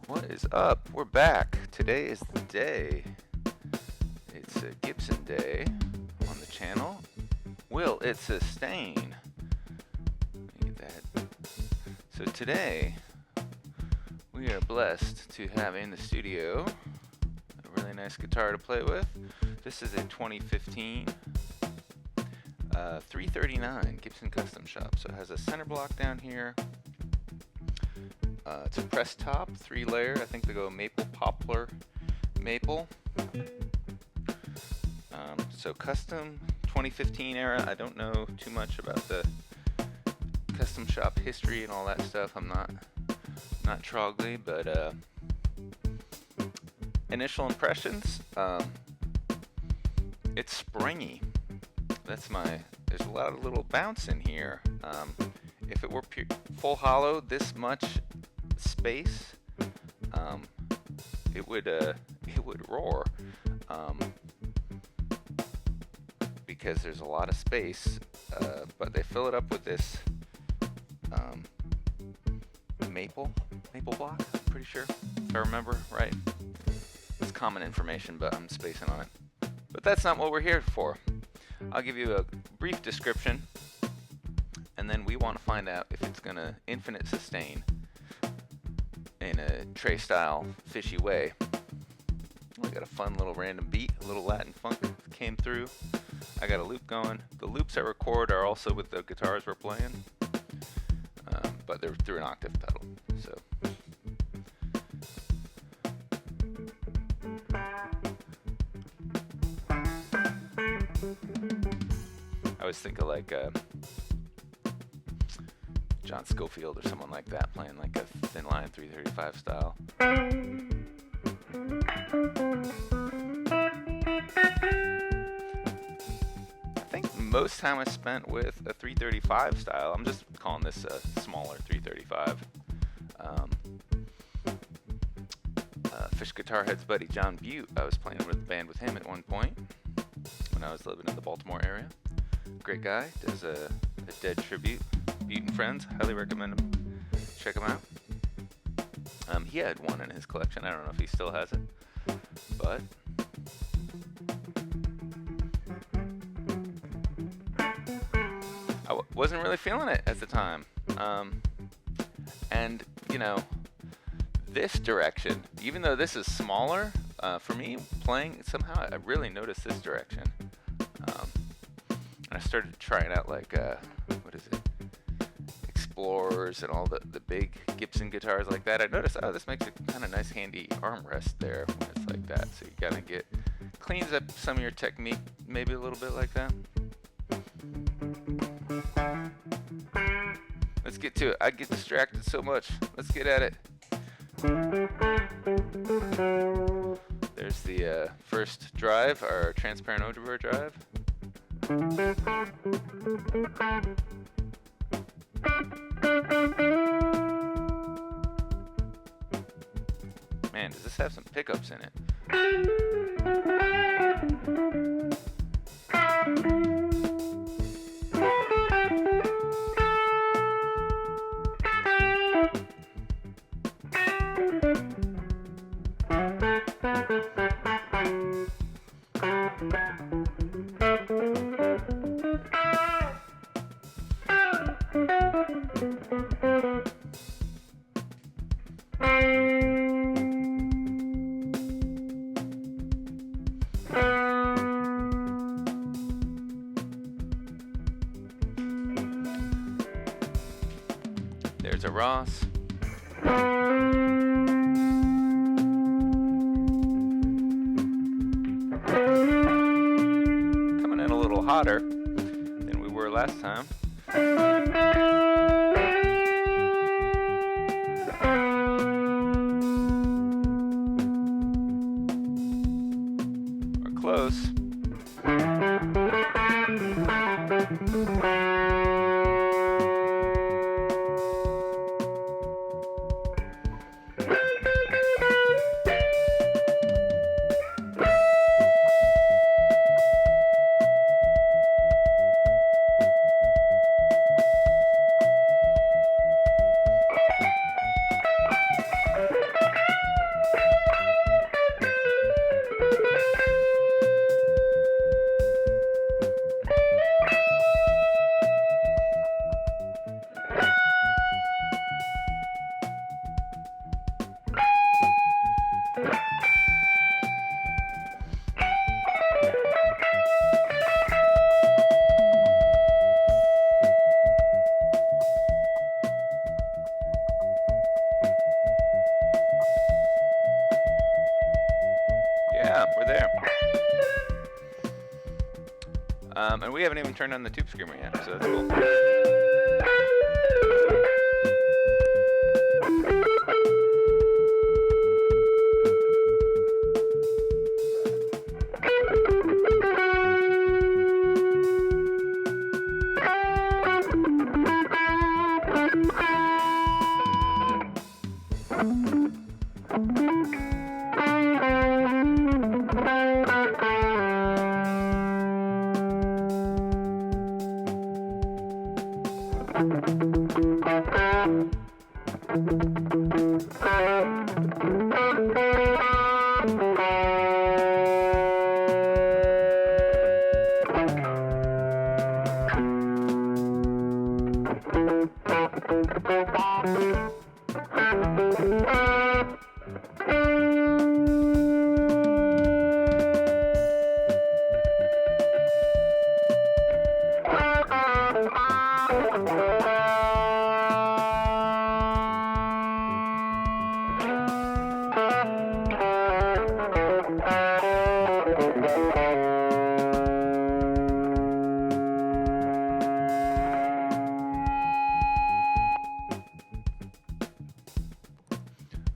What is up? We're back. Today is the day. It's a Gibson day on the channel. Will it sustain? Let me get that. So today we are blessed to have in the studio a really nice guitar to play with. This is a 2015 339 Gibson Custom Shop. So it has a center block down here. It's a press top, 3-layer. I think they go maple, poplar, maple. So custom 2015 era. I don't know too much about the custom shop history and all that stuff. I'm not trogly, but initial impressions. It's springy. There's a lot of little bounce in here. If it were full hollow, this much space, it would roar, because there's a lot of space, but they fill it up with this maple block, I'm pretty sure, if I remember right. It's common information, but I'm spacing on it. But that's not what we're here for. I'll give you a brief description, and then we want to find out if it's going to infinite sustain in a Trey style fishy way. We got a fun little random beat, a little Latin funk came through. I got a loop going. The loops I record are also with the guitars we're playing, but they're through an octave pedal. So I always think of like John Scofield or someone like that playing like a thin line 335 style. I think most time I spent with a 335 style. I'm just calling this a smaller 335. Fish Guitar Head's buddy John Butte, I was playing with a band with him at one point when I was living in the Baltimore area. Great guy, does a Dead tribute. Butte and Friends, highly recommend him. Check him out. He had one in his collection. I don't know if he still has it, but I wasn't really feeling it at the time. And you know, this direction, even though this is smaller, for me playing somehow I really noticed this direction. And I started trying out like what is it? Explorers and all the big Gibson guitars like that. I noticed, oh, this makes a kind of nice handy armrest there when it's like that. So you gotta cleans up some of your technique maybe a little bit like that. Let's get to it. I get distracted so much. Let's get at it. There's the first drive, our transparent overbore drive. Man, does this have some pickups in it? There's a Ross. Coming in a little hotter than we were last time. We're close. we haven't even turned on the tube screamer yet, so that's cool.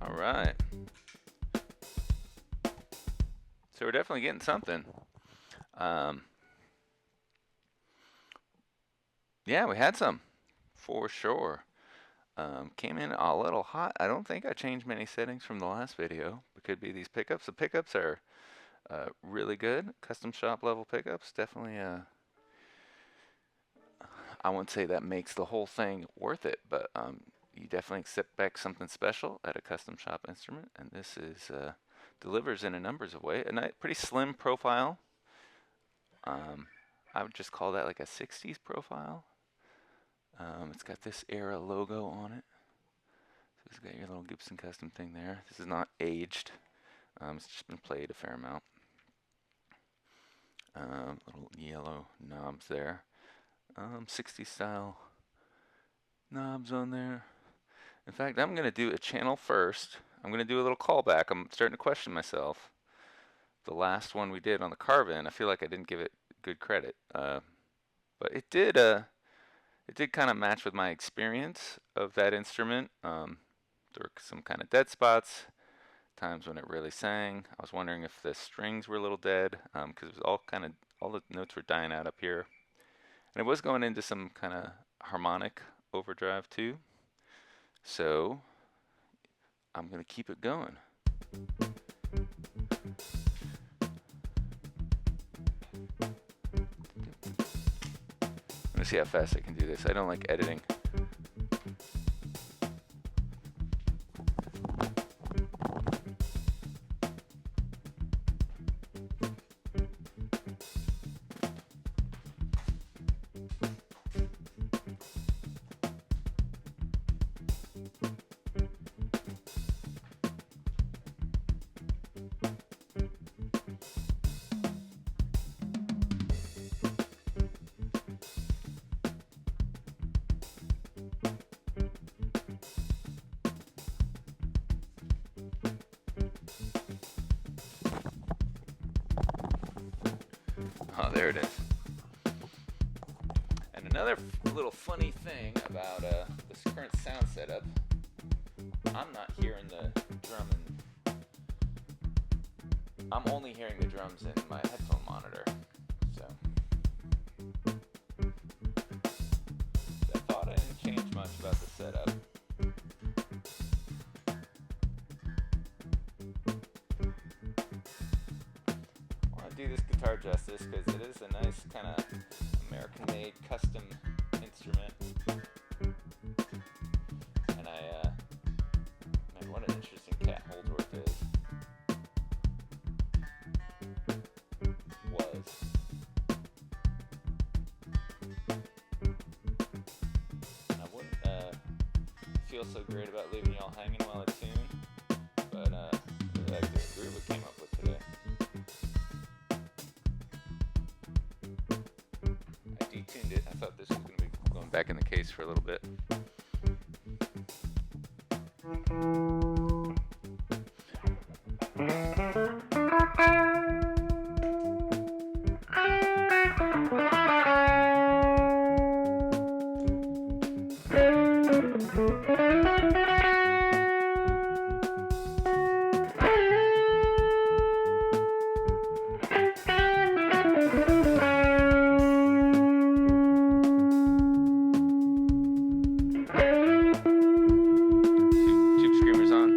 Alright. So we're definitely getting something. Yeah, we had some, for sure. Came in a little hot. I don't think I changed many settings from the last video. It could be these pickups. The pickups are really good. Custom shop level pickups. Definitely, I wouldn't say that makes the whole thing worth it, but you definitely expect something special at a custom shop instrument. And this is delivers in a numbers of ways. A pretty slim profile. I would just call that like a 60s profile. It's got this era logo on it. So it's got your little Gibson Custom thing there. This is not aged. It's just been played a fair amount. Little yellow knobs there. 60s style knobs on there. In fact, I'm going to do a channel first. I'm going to do a little callback. I'm starting to question myself. The last one we did on the Carvin, I feel like I didn't give it good credit. But it did kind of match with my experience of that instrument. There were some kind of dead spots, times when it really sang. I was wondering if the strings were a little dead, because it was all the notes were dying out up here. And it was going into some kind of harmonic overdrive too. So I'm going to keep it going. Let's see how fast I can do this. I don't like editing. Oh, there it is. And another little funny thing about this current sound setup, I'm not hearing the drum I'm only hearing the drums in my headphone monitor. So I thought I didn't change much about the setup. Do this guitar justice because it is a nice kind of American-made custom instrument, and man, what an interesting cat Holdsworth was. And I wouldn't feel so great about leaving y'all hanging while I tune, but I really like this groove I came up with today. Tuned it. I thought this was going to be going back in the case for a little bit. Tube screamers on.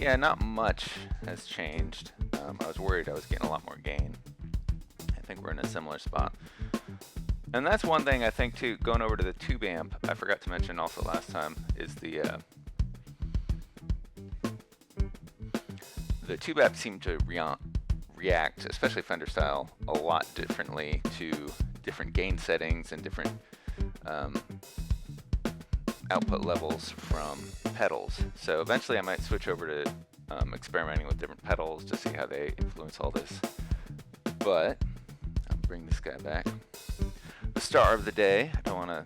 Yeah, not much has changed. I was worried I was getting a lot more gain. I think we're in a similar spot. And that's one thing I think too, going over to the tube amp, I forgot to mention also last time, is the tube amp seemed to react, especially Fender style, a lot differently to different gain settings and different output levels from pedals. So eventually I might switch over to experimenting with different pedals to see how they influence all this. But I'll bring this guy back. The star of the day, I don't want to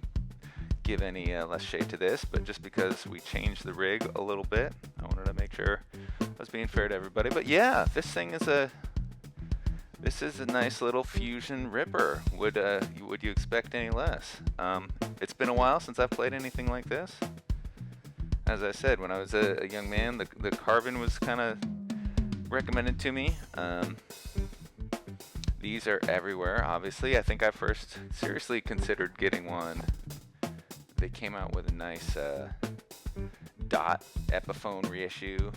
give any less shade to this, but just because we changed the rig a little bit, I wanted to make sure I was being fair to everybody. But yeah, this is a nice little fusion ripper. Would you expect any less? It's been a while since I've played anything like this. As I said, when I was a young man, the Carbon was kind of recommended to me. These are everywhere, obviously. I think I first seriously considered getting one. They came out with a nice dot Epiphone reissue,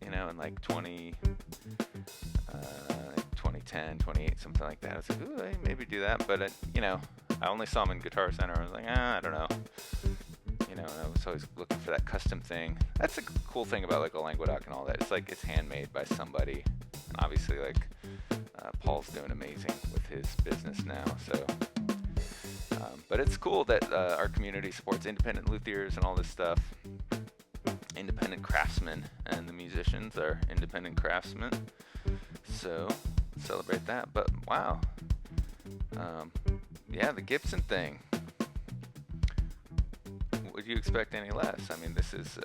you know, in like 2010, 28, something like that. I was like, ooh, maybe do that. But, you know, I only saw them in Guitar Center. I was like, I don't know. You know, and I was always looking for that custom thing. That's the cool thing about like a Languedoc and all that. It's like it's handmade by somebody. And obviously, like, Paul's doing amazing with his business now. So, but it's cool that our community supports independent luthiers and all this stuff. Independent craftsmen, and the musicians are independent craftsmen. So, celebrate that. But wow. Yeah, the Gibson thing. Would you expect any less? I mean, this is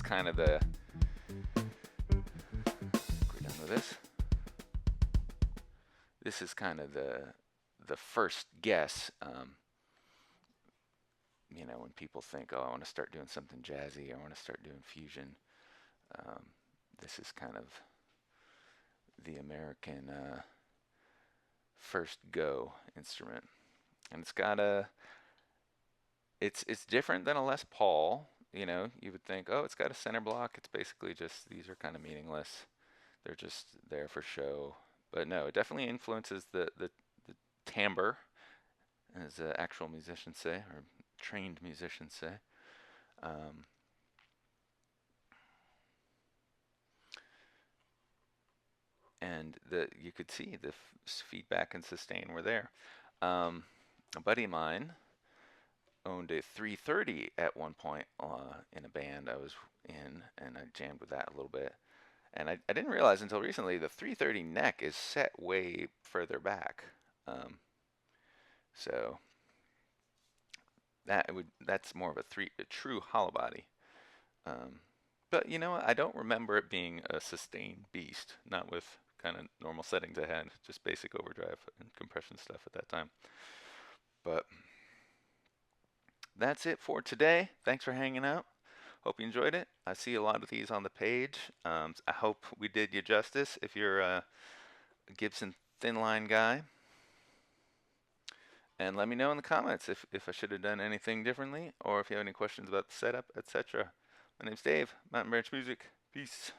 kind of the. We're done with this. This is kind of the first guess. You know, when people think, oh, I want to start doing something jazzy, I want to start doing fusion. This is kind of the American first go instrument, and it's got a. It's different than a Les Paul. You know, you would think, oh, it's got a center block. It's basically just, these are kind of meaningless. They're just there for show. But no, it definitely influences the timbre, as actual musicians say, or trained musicians say. And you could see the feedback and sustain were there. A buddy of mine owned a 330 at one point in a band I was in, and I jammed with that a little bit. And I didn't realize until recently the 330 neck is set way further back. So that's more of a true hollow body. But you know what? I don't remember it being a sustained beast, not with kind of normal settings I had, just basic overdrive and compression stuff at that time. But that's it for today. Thanks for hanging out. Hope you enjoyed it. I see a lot of these on the page. I hope we did you justice if you're a Gibson thin line guy. And let me know in the comments if I should have done anything differently or if you have any questions about the setup, etc. My name's Dave, Mountain Branch Music. Peace.